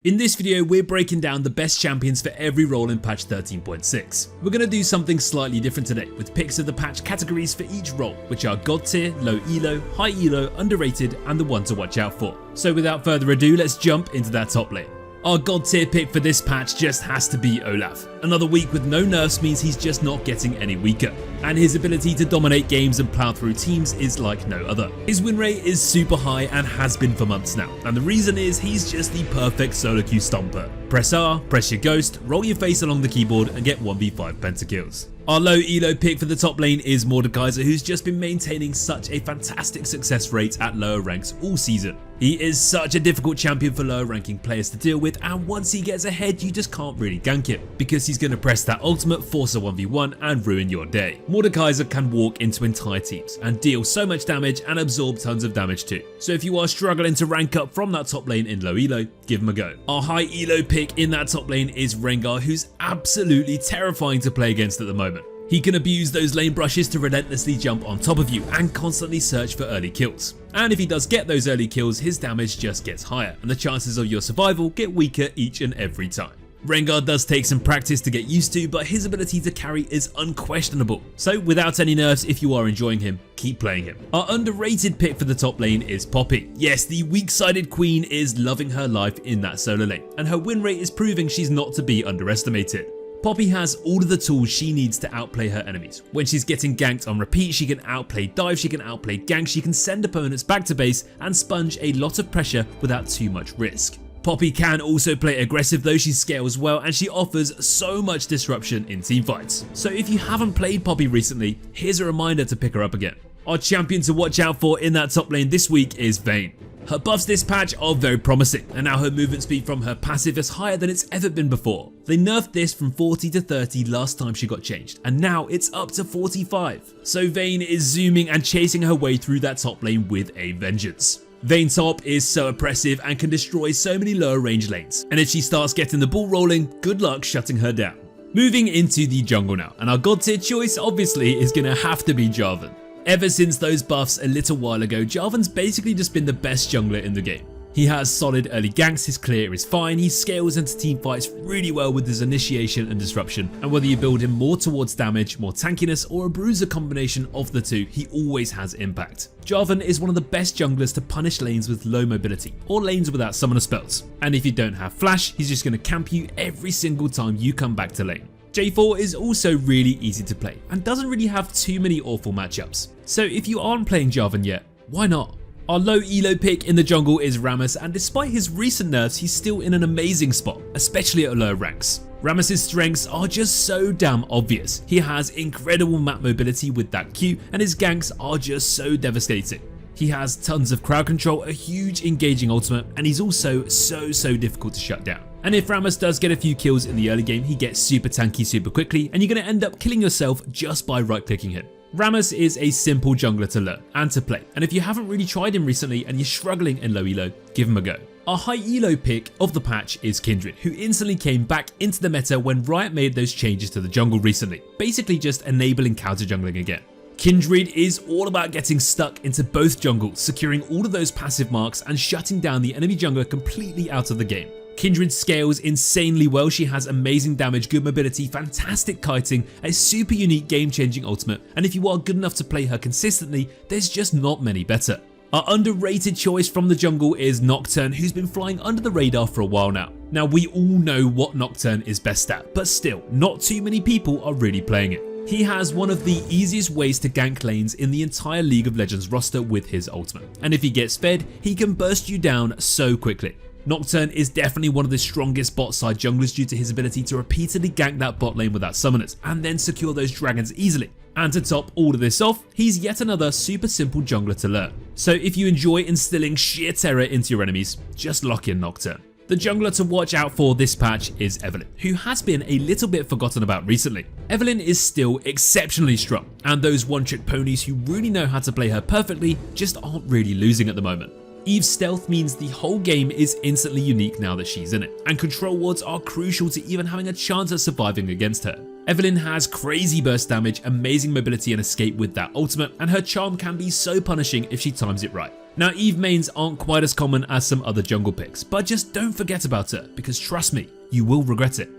In this video, we're breaking down the best champions for every role in patch 13.6. We're going to do something slightly different today, with picks of the patch categories for each role, which are God tier, low elo, high elo, underrated, and the one to watch out for. So without further ado, let's jump into that top lane. Our God tier pick for this patch just has to be Olaf. Another week with no nerfs means he's just not getting any weaker, and his ability to dominate games and plow through teams is like no other. His win rate is super high and has been for months now, and the reason is he's just the perfect solo queue stomper. Press R, press your ghost, roll your face along the keyboard and get 1v5 pentakills. Our low elo pick for the top lane is Mobalytics, who's just been maintaining such a fantastic success rate at lower ranks all season. He is such a difficult champion for lower ranking players to deal with, and once he gets ahead you just can't really gank him, because he's going to press that ultimate, force a 1v1 and ruin your day. Mobalytics can walk into entire teams and deal so much damage and absorb tons of damage too, so if you are struggling to rank up from that top lane in low elo, give him a go. Our high elo pick in that top lane is Rengar, who's absolutely terrifying to play against at the moment. He can abuse those lane brushes to relentlessly jump on top of you and constantly search for early kills. And if he does get those early kills, his damage just gets higher and the chances of your survival get weaker each and every time. Rengar does take some practice to get used to, but his ability to carry is unquestionable. So without any nerfs, if you are enjoying him, keep playing him. Our underrated pick for the top lane is Poppy. Yes, the weak-sided queen is loving her life in that solo lane, and her win rate is proving she's not to be underestimated. Poppy has all of the tools she needs to outplay her enemies. When she's getting ganked on repeat, she can outplay dive, she can outplay gank, she can send opponents back to base and sponge a lot of pressure without too much risk. Poppy can also play aggressive though, she scales well and she offers so much disruption in teamfights. So if you haven't played Poppy recently, here's a reminder to pick her up again. Our champion to watch out for in that top lane this week is Vale. Her buffs this patch are very promising, and now her movement speed from her passive is higher than it's ever been before. They nerfed this from 40 to 30 last time she got changed, and now it's up to 45. So Vayne is zooming and chasing her way through that top lane with a vengeance. Vayne top is so oppressive and can destroy so many lower range lanes, and if she starts getting the ball rolling, good luck shutting her down. Moving into the jungle now, and our god tier choice obviously is gonna have to be Jarvan. Ever since those buffs a little while ago, Jarvan's basically just been the best jungler in the game. He has solid early ganks, his clear is fine, he scales into teamfights really well with his initiation and disruption, and whether you build him more towards damage, more tankiness, or a bruiser combination of the two, he always has impact. Jarvan is one of the best junglers to punish lanes with low mobility, or lanes without summoner spells, and if you don't have flash, he's just going to camp you every single time you come back to lane. J4 is also really easy to play and doesn't really have too many awful matchups. So if you aren't playing Jarvan yet, why not? Our low elo pick in the jungle is Rammus, and despite his recent nerfs, he's still in an amazing spot, especially at lower ranks. Rammus' strengths are just so damn obvious. He has incredible map mobility with that Q, and his ganks are just so devastating. He has tons of crowd control, a huge engaging ultimate, and he's also so difficult to shut down. And if Rammus does get a few kills in the early game, he gets super tanky super quickly, and you're going to end up killing yourself just by right clicking him. Rammus is a simple jungler to learn and to play, and if you haven't really tried him recently and you're struggling in low elo, give him a go. Our high elo pick of the patch is Kindred, who instantly came back into the meta when Riot made those changes to the jungle recently, basically just enabling counter jungling again. Kindred is all about getting stuck into both jungles, securing all of those passive marks and shutting down the enemy jungler completely out of the game. Kindred scales insanely well, she has amazing damage, good mobility, fantastic kiting, a super unique game-changing ultimate, and if you are good enough to play her consistently, there's just not many better. Our underrated choice from the jungle is Nocturne, who's been flying under the radar for a while now. Now we all know what Nocturne is best at, but still, not too many people are really playing it. He has one of the easiest ways to gank lanes in the entire League of Legends roster with his ultimate, and if he gets fed, he can burst you down so quickly. Nocturne is definitely one of the strongest bot side junglers due to his ability to repeatedly gank that bot lane without summoners and then secure those dragons easily. And to top all of this off, he's yet another super simple jungler to learn. So if you enjoy instilling sheer terror into your enemies, just lock in Nocturne. The jungler to watch out for this patch is Evelynn, who has been a little bit forgotten about recently. Evelynn is still exceptionally strong, and those one-trick ponies who really know how to play her perfectly just aren't really losing at the moment. Eve's stealth means the whole game is instantly unique now that she's in it, and control wards are crucial to even having a chance at surviving against her. Evelynn has crazy burst damage, amazing mobility and escape with that ultimate, and her charm can be so punishing if she times it right. Now Eve mains aren't quite as common as some other jungle picks, but just don't forget about her because trust me, you will regret it.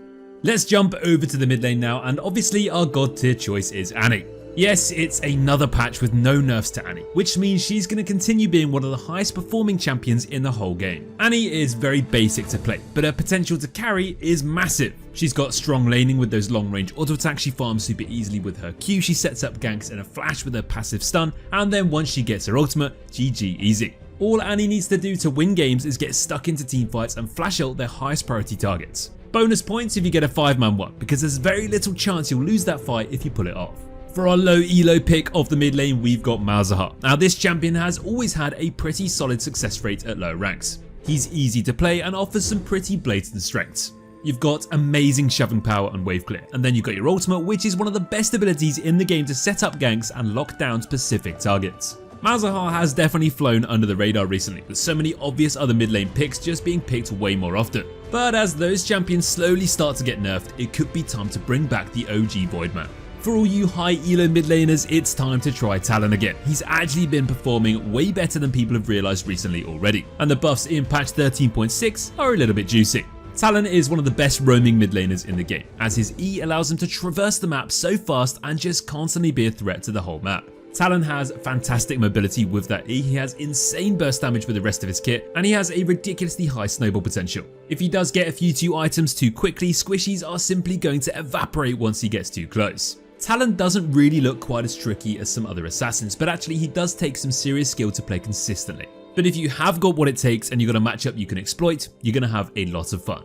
Let's jump over to the mid lane now, and obviously our god tier choice is Annie. Yes, it's another patch with no nerfs to Annie, which means she's going to continue being one of the highest performing champions in the whole game. Annie is very basic to play, but her potential to carry is massive. She's got strong laning with those long range auto attacks, she farms super easily with her Q, she sets up ganks in a flash with her passive stun, and then once she gets her ultimate, GG easy. All Annie needs to do to win games is get stuck into teamfights and flash out their highest priority targets. Bonus points if you get a 5-man one, because there's very little chance you'll lose that fight if you pull it off. For our low elo pick of the mid lane, we've got Malzahar. Now this champion has always had a pretty solid success rate at low ranks. He's easy to play and offers some pretty blatant strengths. You've got amazing shoving power and wave clear, and then you've got your ultimate, which is one of the best abilities in the game to set up ganks and lock down specific targets. Malzahar has definitely flown under the radar recently, with so many obvious other mid lane picks just being picked way more often. But as those champions slowly start to get nerfed, it could be time to bring back the OG Voidman. For all you high elo mid laners, it's time to try Talon again. He's actually been performing way better than people have realised recently already, and the buffs in patch 13.6 are a little bit juicy. Talon is one of the best roaming mid laners in the game, as his E allows him to traverse the map so fast and just constantly be a threat to the whole map. Talon has fantastic mobility with that E, he has insane burst damage with the rest of his kit, and he has a ridiculously high snowball potential. If he does get a few 2 items too quickly, squishies are simply going to evaporate once he gets too close. Talon doesn't really look quite as tricky as some other assassins, but actually he does take some serious skill to play consistently. But if you have got what it takes and you've got a matchup you can exploit, you're going to have a lot of fun.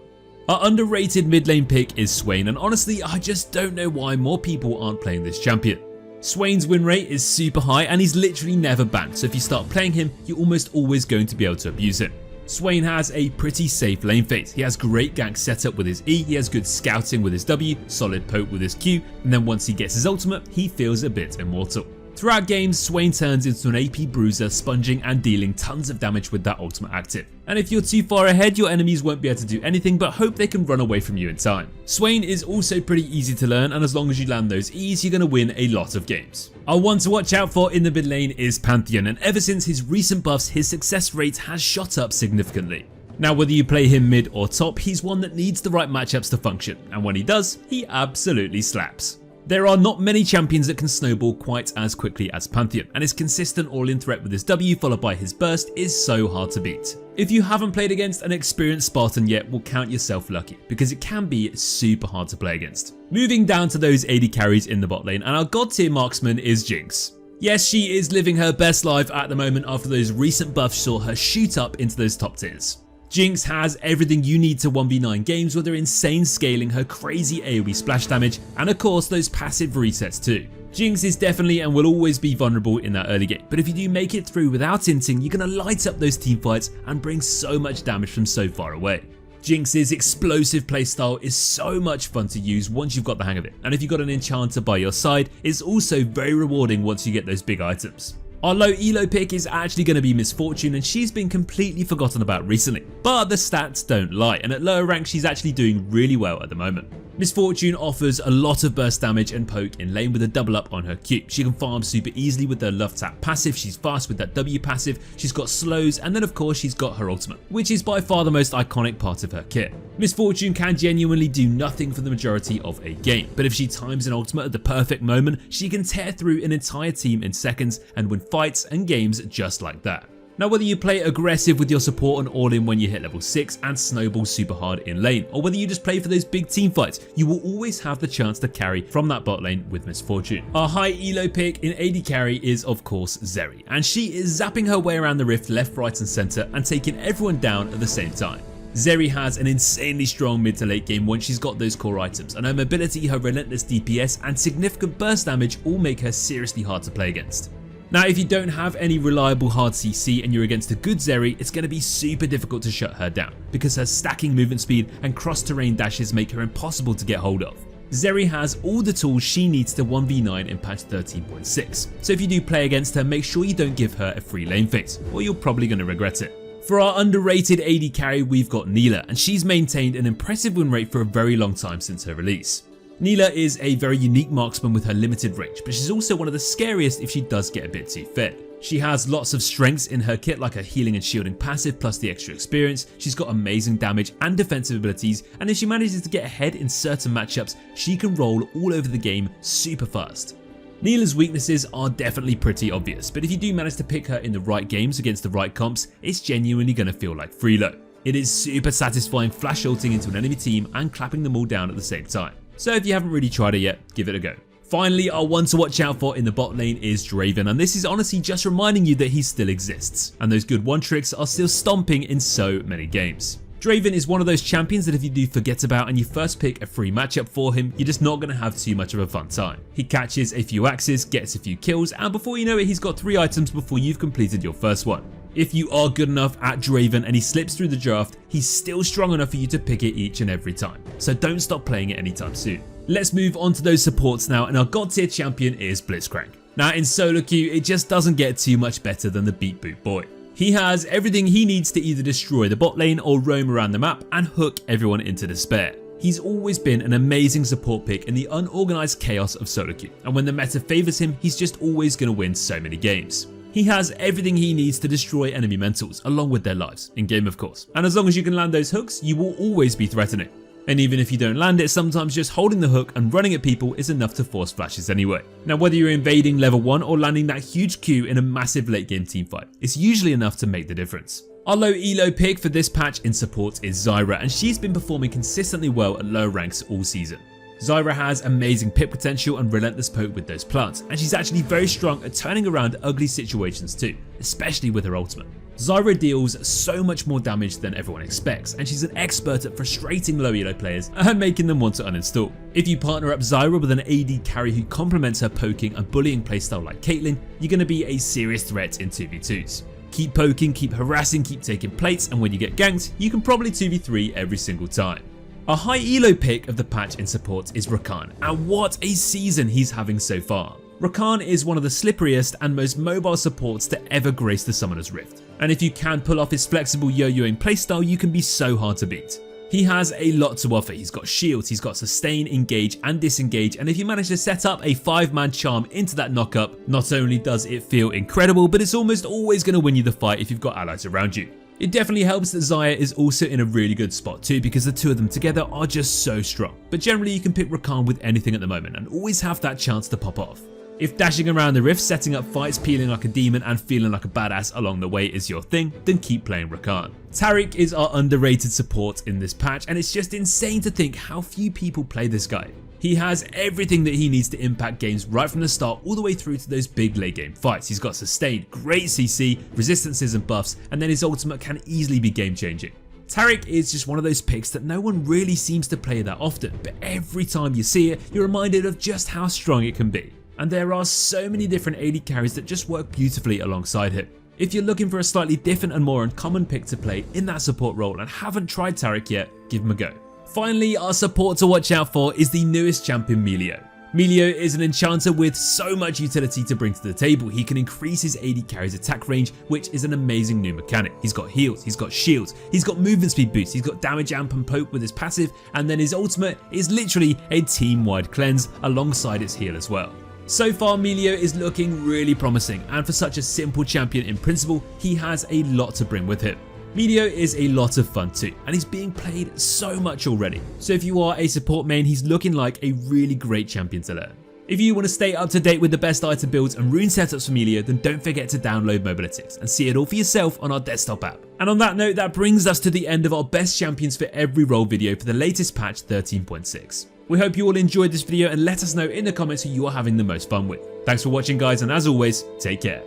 Our underrated mid lane pick is Swain, and honestly I just don't know why more people aren't playing this champion. Swain's win rate is super high and he's literally never banned, so if you start playing him, you're almost always going to be able to abuse him. Swain has a pretty safe lane phase. He has great gank setup with his E, he has good scouting with his W, solid poke with his Q, and then once he gets his ultimate, he feels a bit immortal. Throughout games, Swain turns into an AP bruiser, sponging and dealing tons of damage with that ultimate active. And if you're too far ahead, your enemies won't be able to do anything but hope they can run away from you in time. Swain is also pretty easy to learn, and as long as you land those E's, you're going to win a lot of games. Our one to watch out for in the mid lane is Pantheon, and ever since his recent buffs, his success rate has shot up significantly. Now whether you play him mid or top, he's one that needs the right matchups to function, and when he does, he absolutely slaps. There are not many champions that can snowball quite as quickly as Pantheon, and his consistent all-in threat with his W followed by his burst is so hard to beat. If you haven't played against an experienced Spartan yet, well, count yourself lucky, because it can be super hard to play against. Moving down to those AD carries in the bot lane, and our god tier marksman is Jinx. Yes, she is living her best life at the moment after those recent buffs saw her shoot up into those top tiers. Jinx has everything you need to 1v9 games with her insane scaling, her crazy AoE splash damage, and of course those passive resets too. Jinx is definitely and will always be vulnerable in that early game, but if you do make it through without inting, you're going to light up those teamfights and bring so much damage from so far away. Jinx's explosive playstyle is so much fun to use once you've got the hang of it, and if you've got an enchanter by your side, it's also very rewarding once you get those big items. Our low elo pick is actually going to be Miss Fortune, and she's been completely forgotten about recently, but the stats don't lie, and at lower rank she's actually doing really well at the moment. Miss Fortune offers a lot of burst damage and poke in lane with a double up on her Q. She can farm super easily with her love tap passive, she's fast with that W passive, she's got slows, and then of course she's got her ultimate, which is by far the most iconic part of her kit. Miss Fortune can genuinely do nothing for the majority of a game, but if she times an ultimate at the perfect moment, she can tear through an entire team in seconds and win fights and games just like that. Now whether you play aggressive with your support and all-in when you hit level 6 and snowball super hard in lane, or whether you just play for those big team fights, you will always have the chance to carry from that bot lane with Miss Fortune. Our high elo pick in AD carry is of course Zeri, and she is zapping her way around the rift left, right and centre and taking everyone down at the same time. Zeri has an insanely strong mid to late game once she's got those core items, and her mobility, her relentless DPS and significant burst damage all make her seriously hard to play against. Now if you don't have any reliable hard CC and you're against a good Zeri, it's going to be super difficult to shut her down, because her stacking movement speed and cross terrain dashes make her impossible to get hold of. Zeri has all the tools she needs to 1v9 in patch 13.6, so if you do play against her, make sure you don't give her a free lane phase, or you're probably going to regret it. For our underrated AD carry, we've got Nilah, and she's maintained an impressive win rate for a very long time since her release. Nilah is a very unique marksman with her limited range, but she's also one of the scariest if she does get a bit too fed. She has lots of strengths in her kit like her healing and shielding passive plus the extra experience. She's got amazing damage and defensive abilities, and if she manages to get ahead in certain matchups, she can roll all over the game super fast. Nilah's weaknesses are definitely pretty obvious, but if you do manage to pick her in the right games against the right comps, it's genuinely going to feel like freelo. It is super satisfying flash ulting into an enemy team and clapping them all down at the same time. So if you haven't really tried it yet, give it a go. Finally, our one to watch out for in the bot lane is Draven, and this is honestly just reminding you that he still exists, and those good one tricks are still stomping in so many games. Draven is one of those champions that if you do forget about and you first pick a free matchup for him, you're just not going to have too much of a fun time. He catches a few axes, gets a few kills, and before you know it, he's got 3 items before you've completed your first one. If you are good enough at Draven and he slips through the draft, he's still strong enough for you to pick it each and every time, so don't stop playing it anytime soon. Let's move on to those supports now, and our god tier champion is Blitzcrank. Now in solo queue, it just doesn't get too much better than the beat boot boy. He has everything he needs to either destroy the bot lane or roam around the map and hook everyone into despair. He's always been an amazing support pick in the unorganized chaos of solo queue, and when the meta favors him, he's just always going to win so many games. He has everything he needs to destroy enemy mentals, along with their lives, in game of course, and as long as you can land those hooks, you will always be threatening. And even if you don't land it, sometimes just holding the hook and running at people is enough to force flashes anyway. Now whether you're invading level 1 or landing that huge Q in a massive late game teamfight, it's usually enough to make the difference. Our low elo pick for this patch in support is Zyra, and she's been performing consistently well at low ranks all season. Zyra has amazing pip potential and relentless poke with those plants, and she's actually very strong at turning around ugly situations too, especially with her ultimate. Zyra deals so much more damage than everyone expects, and she's an expert at frustrating low elo players and making them want to uninstall. If you partner up Zyra with an AD carry who complements her poking and bullying playstyle like Caitlyn, you're going to be a serious threat in 2v2s. Keep poking, keep harassing, keep taking plates, and when you get ganked, you can probably 2v3 every single time. Our high elo pick of the patch in support is Rakan, and what a season he's having so far. Rakan is one of the slipperiest and most mobile supports to ever grace the Summoner's Rift, and if you can pull off his flexible yo-yoing playstyle, you can be so hard to beat. He has a lot to offer. He's got shields, he's got sustain, engage and disengage, and if you manage to set up a 5-man charm into that knockup, not only does it feel incredible, but it's almost always going to win you the fight if you've got allies around you. It definitely helps that Xayah is also in a really good spot too, because the two of them together are just so strong, but generally you can pick Rakan with anything at the moment and always have that chance to pop off. If dashing around the rift, setting up fights, peeling like a demon and feeling like a badass along the way is your thing, then keep playing Rakan. Taric is our underrated support in this patch, and it's just insane to think how few people play this guy. He has everything that he needs to impact games right from the start all the way through to those big late game fights. He's got sustain, great CC, resistances and buffs, and then his ultimate can easily be game changing. Taric is just one of those picks that no one really seems to play that often, but every time you see it, you're reminded of just how strong it can be. And there are so many different AD carries that just work beautifully alongside him. If you're looking for a slightly different and more uncommon pick to play in that support role and haven't tried Taric yet, give him a go. Finally, our support to watch out for is the newest champion Melio. Melio is an enchanter with so much utility to bring to the table. He can increase his AD carry's attack range, which is an amazing new mechanic. He's got heals, he's got shields, he's got movement speed boost, he's got damage amp and poke with his passive, and then his ultimate is literally a team-wide cleanse alongside its heal as well. So far, Melio is looking really promising, and for such a simple champion in principle, he has a lot to bring with him. Melio is a lot of fun too, and he's being played so much already. So if you are a support main, he's looking like a really great champion to learn. If you want to stay up to date with the best item builds and rune setups for Melio, then don't forget to download Mobalytics and see it all for yourself on our desktop app. And on that note, that brings us to the end of our best champions for every role video for the latest patch 13.6. We hope you all enjoyed this video and let us know in the comments who you are having the most fun with. Thanks for watching guys, and as always, take care.